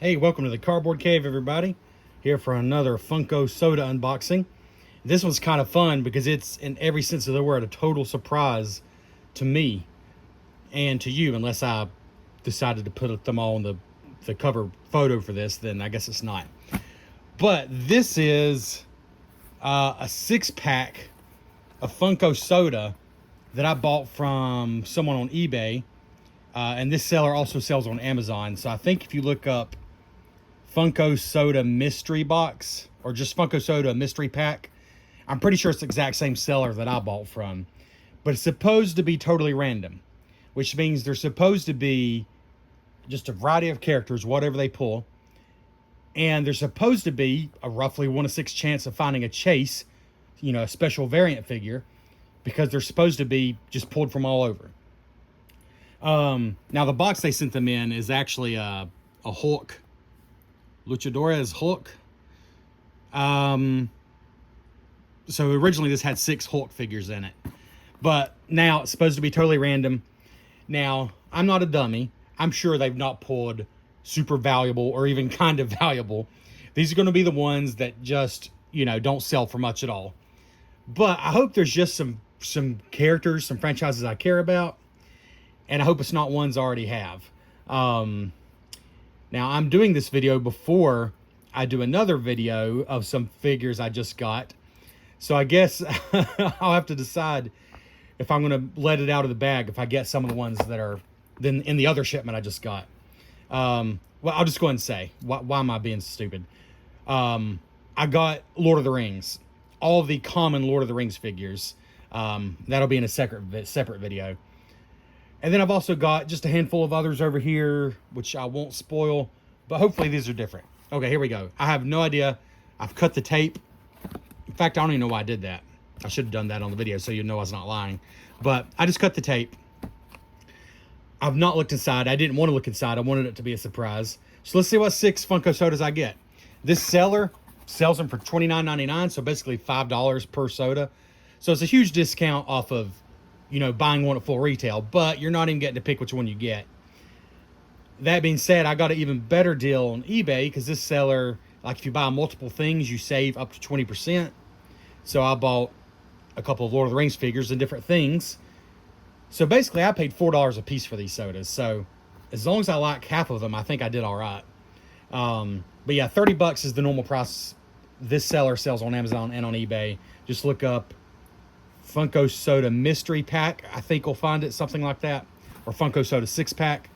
Hey, welcome to the Cardboard Cave, everybody. Here for another Funko Soda unboxing. This one's kind of fun because it's, in every sense of the word, a total surprise to me and to you. Unless I decided to put them all on the cover photo for this, then I guess it's not. But this is a 6-pack of Funko Soda that I bought from someone on eBay. And this seller also sells on Amazon. So I think if you look up Funko Soda Mystery Box or just Funko Soda Mystery Pack, I'm pretty sure it's the exact same seller that I bought from. But it's supposed to be totally random, which means there's supposed to be just a variety of characters, whatever they pull. And there's supposed to be a roughly 1 to 6 chance of finding a chase, a special variant figure, because they're supposed to be just pulled from all over. Now the box they sent them in is actually a Hulk, Luchadores Hulk. So originally this had 6 Hulk figures in it, but now it's supposed to be totally random. Now, I'm not a dummy. I'm sure they've not pulled super valuable or even kind of valuable. These are going to be the ones that just, don't sell for much at all. But I hope there's just some characters, some franchises I care about. And I hope it's not ones I already have. Now, I'm doing this video before I do another video of some figures I just got. So I guess I'll have to decide if I'm going to let it out of the bag if I get some of the ones that are then in the other shipment I just got. Well, I'll just go ahead and say, why am I being stupid? I got Lord of the Rings. All the common Lord of the Rings figures. That'll be in a separate video. And then I've also got just a handful of others over here, which I won't spoil, but hopefully these are different. Okay, here we go. I have no idea. I've cut the tape. In fact, I don't even know why I did that. I should have done that on the video so you know I was not lying. But I just cut the tape. I've not looked inside. I didn't want to look inside. I wanted it to be a surprise. So let's see what 6 Funko Sodas I get. This seller sells them for $29.99, so basically $5 per soda. So it's a huge discount off of buying one at full retail, but you're not even getting to pick which one you get. That being said, I got an even better deal on eBay because this seller, like if you buy multiple things, you save up to 20%. So I bought a couple of Lord of the Rings figures and different things. So basically I paid $4 a piece for these sodas. So as long as I like half of them, I think I did all right. But yeah, $30 is the normal price this seller sells on Amazon and on eBay. Just look up Funko Soda Mystery Pack. I think we'll find it, something like that. Or Funko Soda 6-pack.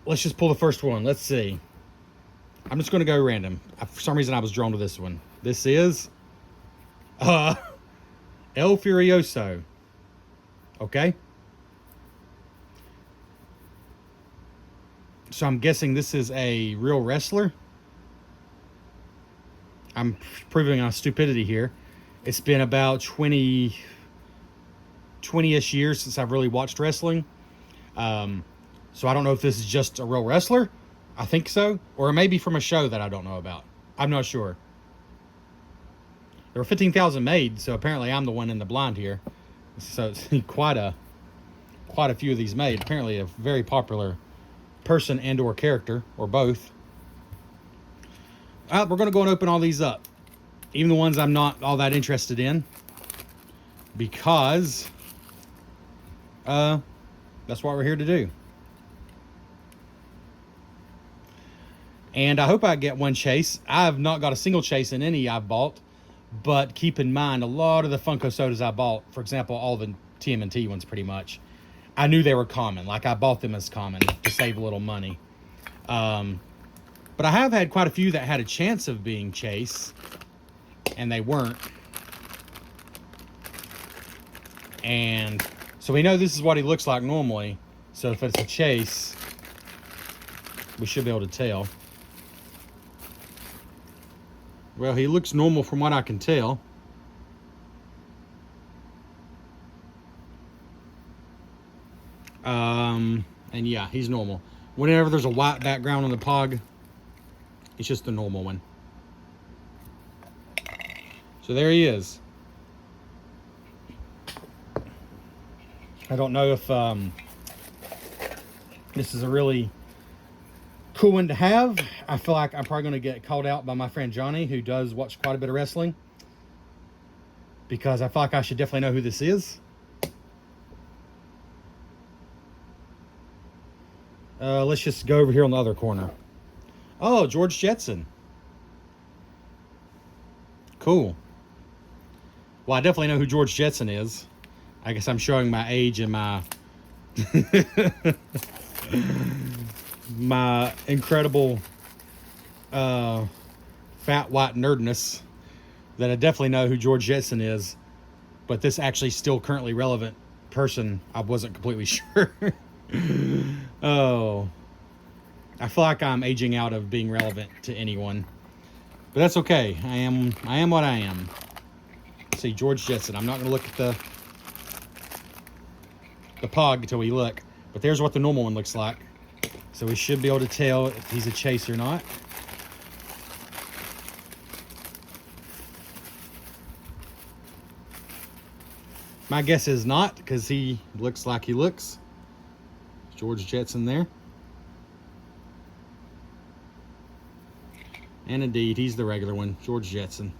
Let's just pull the first one. Let's see. I'm just going to go random. For some reason, I was drawn to this one. This is El Furioso. Okay. So I'm guessing this is a real wrestler. I'm proving our stupidity here. It's been about 20-ish years since I've really watched wrestling. So I don't know if this is just a real wrestler. I think so. Or it may be from a show that I don't know about. I'm not sure. There were 15,000 made, so apparently I'm the one in the blind here. So it's quite a few of these made. Apparently a very popular person and or character, or both. We're going to go and open all these up. Even the ones I'm not all that interested in. Because that's what we're here to do. And I hope I get one chase. I have not got a single chase in any I've bought. But keep in mind, a lot of the Funko Sodas I bought, for example, all the TMNT ones pretty much, I knew they were common. Like I bought them as common to save a little money. But I have had quite a few that had a chance of being chase. And they weren't. And so we know this is what he looks like normally. So if it's a chase, we should be able to tell. Well, he looks normal from what I can tell. And yeah, he's normal. Whenever there's a white background on the pog, it's just the normal one. So there he is. I don't know if this is a really Cool one to have. I feel like I'm probably going to get called out by my friend Johnny, who does watch quite a bit of wrestling, because I feel like I should definitely know who this is. Let's just go over here on the other corner. Oh, George Jetson. Cool. Well, I definitely know who George Jetson is. I guess I'm showing my age and my my incredible fat white nerdness, that I definitely know who George Jetson is. But this actually still currently relevant person, I wasn't completely sure. Oh, I feel like I'm aging out of being relevant to anyone, but that's okay. I am what I am. Let's see, George Jetson. I'm not going to look at the pog until we look, but there's what the normal one looks like. So we should be able to tell if he's a chase or not. My guess is not, because he looks like he looks. George Jetson there. And indeed, he's the regular one, George Jetson.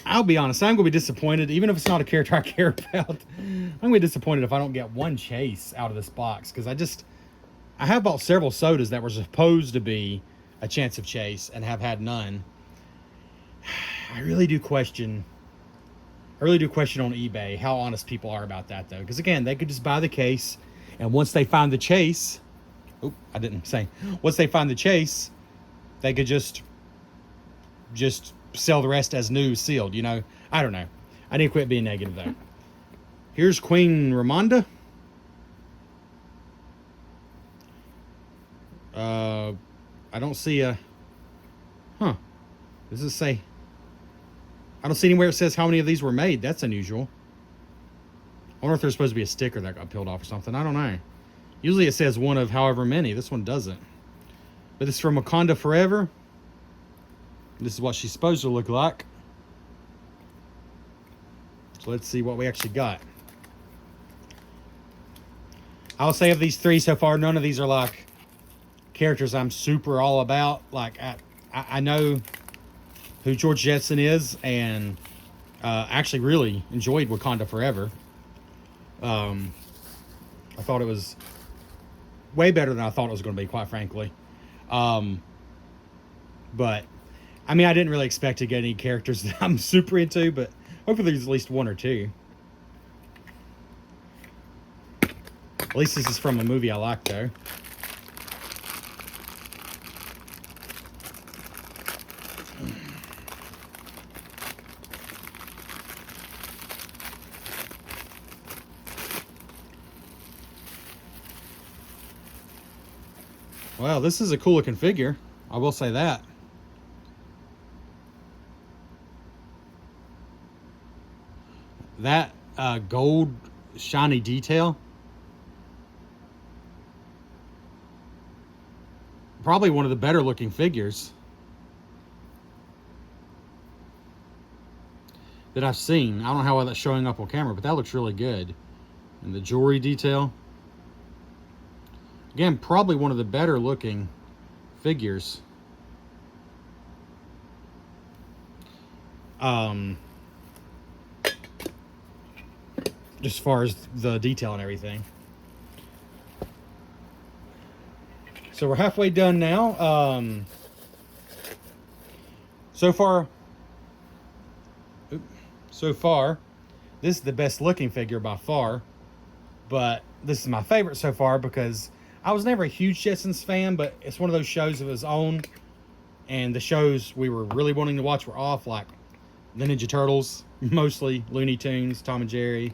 I'll be honest, I'm going to be disappointed, even if it's not a character I care about. I'm going to be disappointed if I don't get one chase out of this box, because I have bought several sodas that were supposed to be a chance of chase and have had none. I really do question on eBay how honest people are about that, though. Because again, they could just buy the case, and once they find the chase, once they find the chase, they could just sell the rest as new, sealed. You know, I don't know. I need to quit being negative, though. Here's Queen Ramonda. I don't see a. Does it say? I don't see anywhere it says how many of these were made. That's unusual. I wonder if there's supposed to be a sticker that got peeled off or something. I don't know. Usually it says one of however many. This one doesn't. But it's from Wakanda Forever. This is what she's supposed to look like. So let's see what we actually got. I'll say of these three so far, none of these are like characters I'm super all about. Like, I know who George Jetson is, and actually really enjoyed Wakanda Forever. I thought it was way better than I thought it was going to be, quite frankly. But I mean, I didn't really expect to get any characters that I'm super into, but hopefully there's at least one or two. At least this is from a movie I like, though. Wow, this is a cool looking figure. I will say that. That gold shiny detail. Probably one of the better looking figures that I've seen. I don't know how well that's showing up on camera, but that looks really good. And the jewelry detail. Again, probably one of the better looking figures. Just as far as the detail and everything. So we're halfway done now. So far, this is the best looking figure by far. But this is my favorite so far because I was never a huge Jetsons fan, but it's one of those shows of its own. And the shows we were really wanting to watch were off, like the Ninja Turtles, mostly Looney Tunes, Tom and Jerry.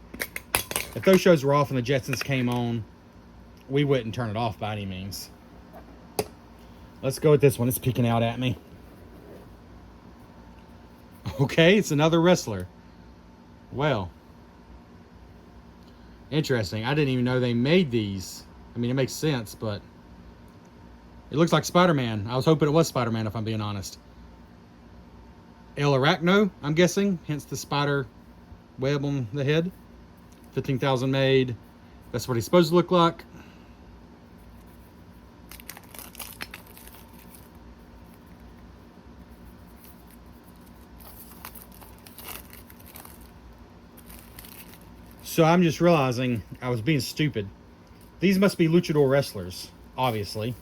If those shows were off and the Jetsons came on, we wouldn't turn it off by any means. Let's go with this one. It's peeking out at me. Okay, it's another wrestler. Well, interesting. I didn't even know they made these. I mean, it makes sense, but it looks like Spider-Man. I was hoping it was Spider-Man, if I'm being honest. El Arachno, I'm guessing, hence the spider web on the head. 15,000 made. That's what he's supposed to look like. So I'm just realizing I was being stupid. These must be luchador wrestlers, obviously.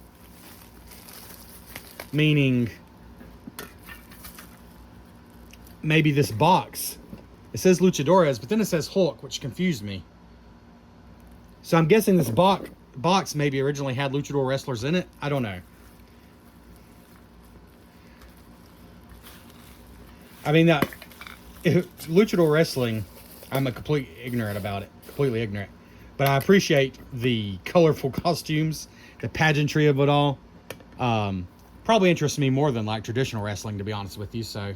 Meaning, maybe this box, it says luchadores, but then it says Hulk, which confused me. So I'm guessing this box maybe originally had luchador wrestlers in it. I don't know. I mean, luchador wrestling, I'm a complete ignorant about it. Completely ignorant. But I appreciate the colorful costumes, the pageantry of it all. Probably interests me more than like traditional wrestling, to be honest with you. So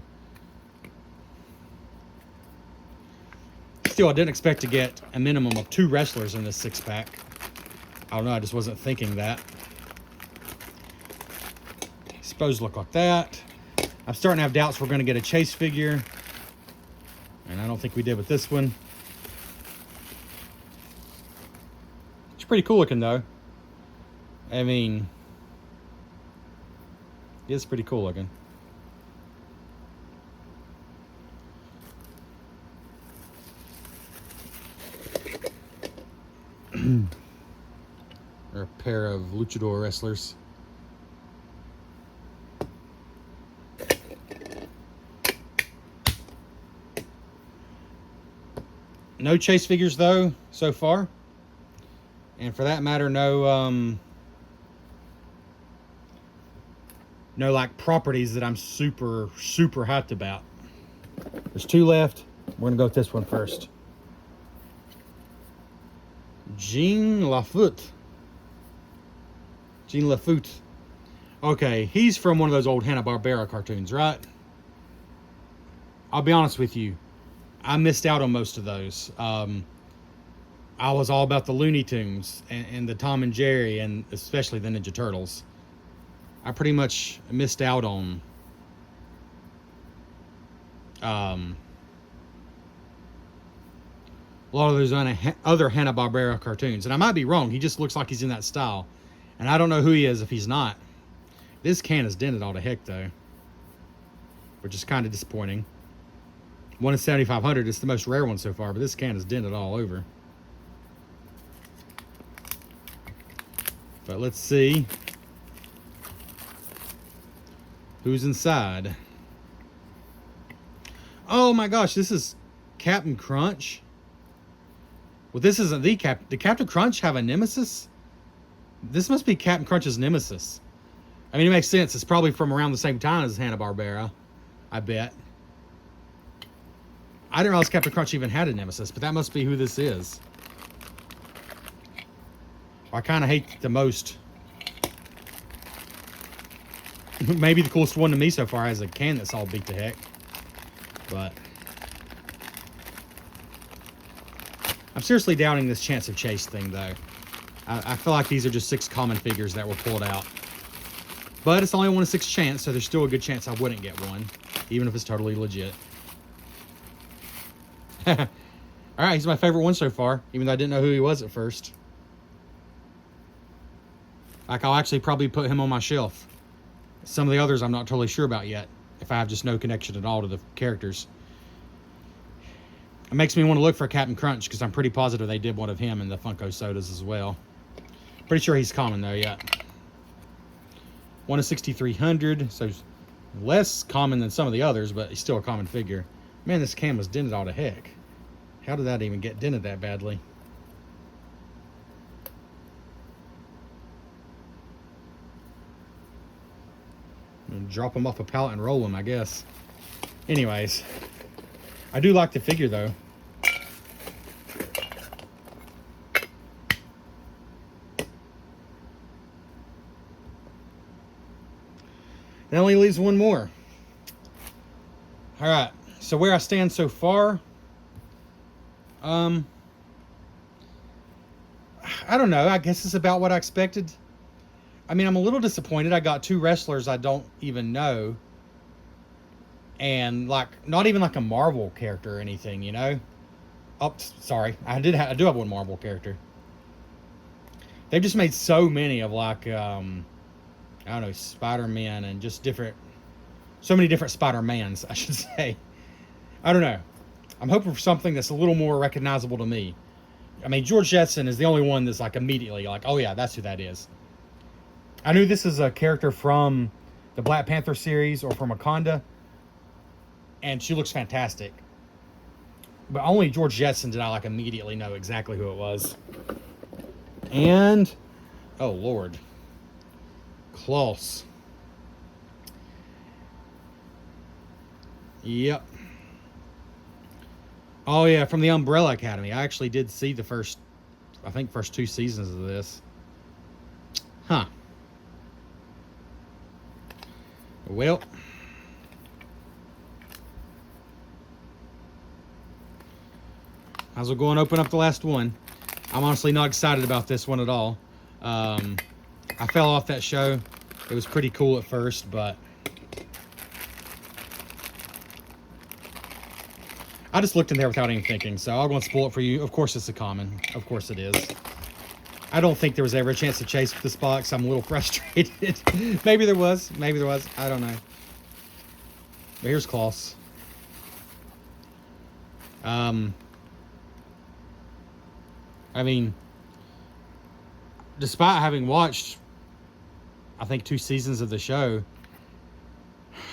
still, I didn't expect to get a minimum of 2 wrestlers in this 6-pack. I don't know, I just wasn't thinking that. Supposed to look like that. I'm starting to have doubts we're going to get a Chase figure, and I don't think we did with this one. It's pretty cool looking though. I mean, it's pretty cool looking. Or a pair of luchador wrestlers. No Chase figures though so far, and for that matter, no like properties that I'm super hyped about. There's 2 left. We're gonna go with this one first. Jean Lafoot. Okay, he's from one of those old Hanna-Barbera cartoons, right? I'll be honest with you, I missed out on most of those. I was all about the Looney Tunes and the Tom and Jerry, and especially the Ninja Turtles. I pretty much missed out on a lot of those other Hanna-Barbera cartoons. And I might be wrong. He just looks like he's in that style. And I don't know who he is if he's not. This can is dented all to heck, though, which is kind of disappointing. 1 in 7,500. It's the most rare one so far, but this can is dented all over. But let's see who's inside. Oh my gosh, this is Captain Crunch. Well, this isn't the Cap. Did Captain Crunch have a nemesis? This must be Captain Crunch's nemesis. I mean, it makes sense. It's probably from around the same time as Hanna-Barbera, I bet. I didn't realize Captain Crunch even had a nemesis, but that must be who this is. I kind of hate the most. Maybe the coolest one to me so far is a can that's all beat to heck. But I'm seriously doubting this Chance of Chase thing, though. I feel like these are just 6 common figures that were pulled out. But it's only 1 in 6 chance, so there's still a good chance I wouldn't get one, even if it's totally legit. Alright, he's my favorite one so far, even though I didn't know who he was at first. Like, I'll actually probably put him on my shelf. Some of the others I'm not totally sure about yet, if I have just no connection at all to the characters. It makes me want to look for Captain Crunch, because I'm pretty positive they did one of him in the Funko Sodas as well. Pretty sure he's common, though, yeah. 1 in 6,300, so less common than some of the others, but he's still a common figure. Man, this can was dented all to heck. How did that even get dented that badly? Drop them off a pallet and roll them, I guess. Anyways, I do like the figure, though. That only leaves one more. All right, so where I stand so far, I don't know. I guess it's about what I expected. I mean, I'm a little disappointed. I got 2 wrestlers I don't even know. And, like, not even like a Marvel character or anything, you know? Oh, sorry. I do have one Marvel character. They've just made so many of like I don't know, Spider-Man and just so many different Spider-Mans, I should say. I don't know. I'm hoping for something that's a little more recognizable to me. I mean, George Jetson is the only one that's like immediately like, oh yeah, that's who that is. I knew this is a character from the Black Panther series or from Wakanda, and she looks fantastic. But only George Jetson did I like immediately know exactly who it was. And, oh Lord, Klaus. Yep. Oh yeah, from the Umbrella Academy. I actually did see the first 2 seasons of this. Huh. Well, might as well go and open up the last one. I'm honestly not excited about this one at all. I fell off that show. It was pretty cool at first, but I just looked in there without even thinking, so I'll go and spoil it for you. Of course it's a common. Of course it is. I don't think there was ever a chance to chase with this box. I'm a little frustrated. Maybe there was. Maybe there was. I don't know. But here's Klaus. I mean, despite having watched, I think, 2 seasons of the show,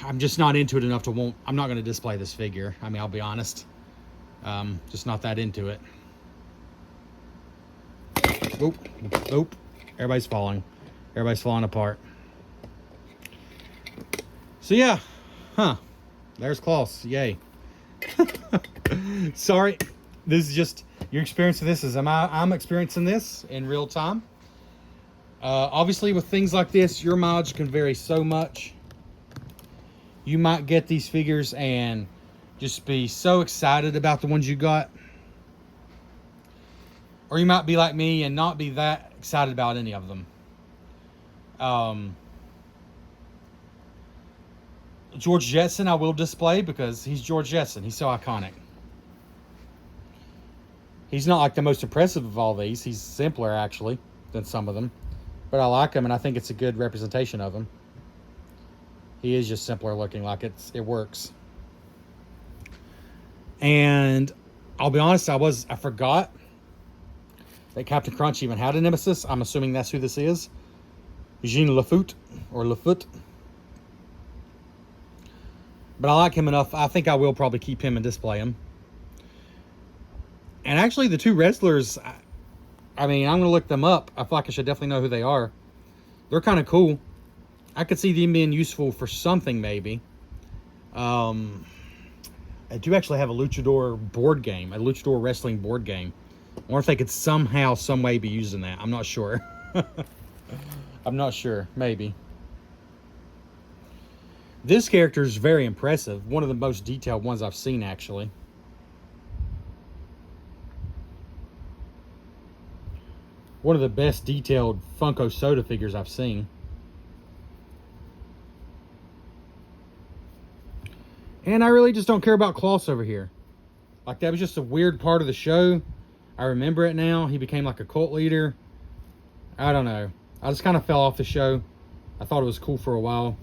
I'm just not into it enough to want. I'm not going to display this figure. I mean, I'll be honest. Just not that into it. Oop, oop. Everybody's falling. Everybody's falling apart. So yeah. Huh. There's Klaus. Yay. Sorry. This is just your experience of this. I'm experiencing this in real time. Obviously, with things like this, your mileage can vary so much. You might get these figures and just be so excited about the ones you got. Or you might be like me and not be that excited about any of them. George Jetson I will display because he's George Jetson. He's so iconic. He's not like the most impressive of all these. He's simpler, actually, than some of them. But I like him, and I think it's a good representation of him. He is just simpler looking, like it works. And I'll be honest, I forgot that Captain Crunch even had a nemesis. I'm assuming that's who this is. Jean Lafoot, or Lafoot. But I like him enough. I think I will probably keep him and display him. And actually, the 2 wrestlers, I mean, I'm going to look them up. I feel like I should definitely know who they are. They're kind of cool. I could see them being useful for something, maybe. I do actually have a luchador board game, a luchador wrestling board game. I wonder if they could somehow, some way be using that. I'm not sure. I'm not sure. Maybe. This character is very impressive. One of the most detailed ones I've seen, actually. One of the best detailed Funko Soda figures I've seen. And I really just don't care about Klaus over here. Like, that was just a weird part of the show. I remember it now. He became like a cult leader. I don't know. I just kind of fell off the show. I thought it was cool for a while.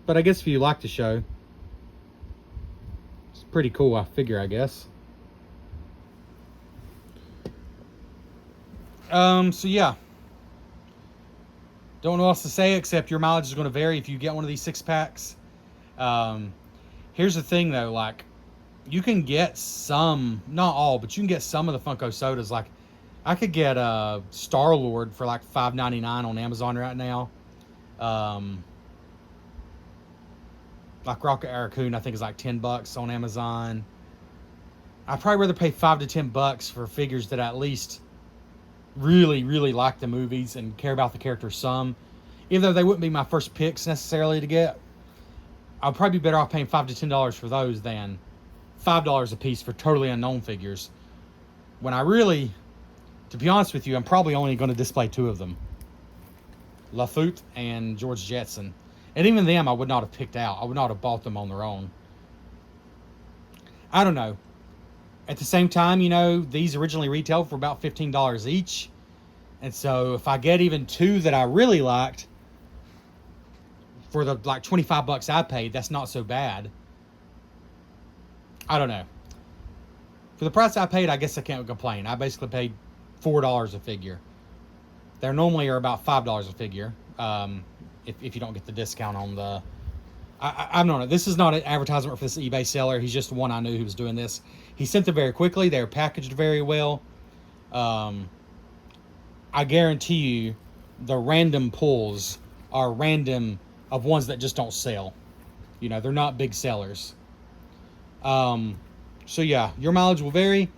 But I guess if you like the show, it's pretty cool, I figure, I guess. So yeah. Don't know what else to say except your mileage is going to vary if you get one of these 6-packs. Here's the thing though, like, you can get some, not all, but you can get some of the Funko Sodas. Like, I could get a Star-Lord for like $5.99 on Amazon right now. Like Rocket Raccoon, I think is like $10 on Amazon. I'd probably rather pay $5 to $10 for figures that at least really, really like the movies and care about the characters some. Even though they wouldn't be my first picks necessarily to get, I'd probably be better off paying $5 to $10 for those than $5 a piece for totally unknown figures. When I really, to be honest with you, I'm probably only going to display 2 of them. Lafoot and George Jetson. And even them I would not have picked out. I would not have bought them on their own. I don't know. At the same time, you know, these originally retailed for about $15 each. And so if I get even 2 that I really liked for the like 25 bucks I paid, that's not so bad. I don't know. For the price I paid, I guess I can't complain. I basically paid $4 a figure. They normally are about $5 a figure, if you don't get the discount on the... I don't know. This is not an advertisement for this eBay seller. He's just one I knew who was doing this. He sent them very quickly. They were packaged very well. I guarantee you the random pulls are random of ones that just don't sell. You know, they're not big sellers. So yeah, your mileage will vary.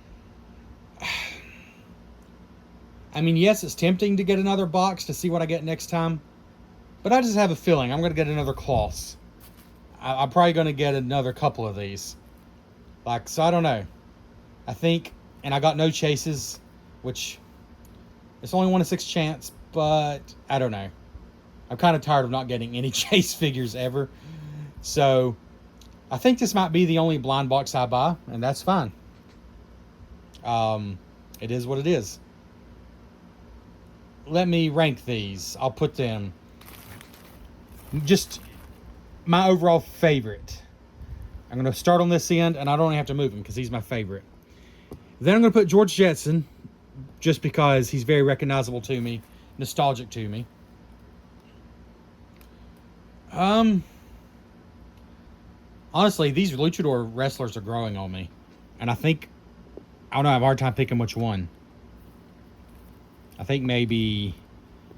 I mean, yes, it's tempting to get another box to see what I get next time. But I just have a feeling I'm going to get another Kloss. I'm probably going to get another couple of these. Like, so I don't know. I think, and I got no chases, which it's only 1 in 6 chance, but I don't know. I'm kind of tired of not getting any chase figures ever. So I think this might be the only blind box I buy, and that's fine. It is what it is. Let me rank these. I'll put them just my overall favorite. I'm going to start on this end, and I don't have to move him because he's my favorite. Then I'm going to put George Jetson, just because he's very recognizable to me, nostalgic to me. Honestly, these luchador wrestlers are growing on me, and I think I have a hard time picking which one. I think maybe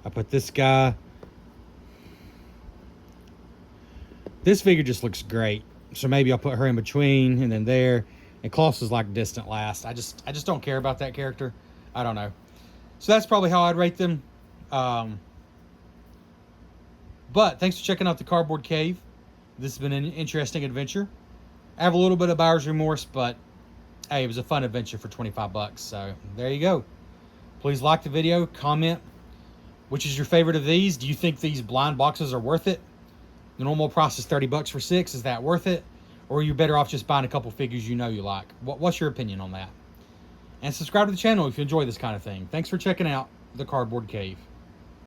I put this guy. This figure just looks great, so maybe I'll put her in between, and then there. And Kloss is like distant last. I just don't care about that character. I don't know. So that's probably how I'd rate them. But thanks for checking out the Cardboard Cave. This has been an interesting adventure. I have a little bit of buyer's remorse, but hey, it was a fun adventure for 25 bucks. So there you go. Please like the video, comment which is your favorite of these. Do you think these blind boxes are worth it? The normal price is 30 bucks for 6. Is that worth it? Or are you better off just buying a couple figures you know you like? What's your opinion on that? And subscribe to the channel if you enjoy this kind of thing. Thanks for checking out the Cardboard Cave.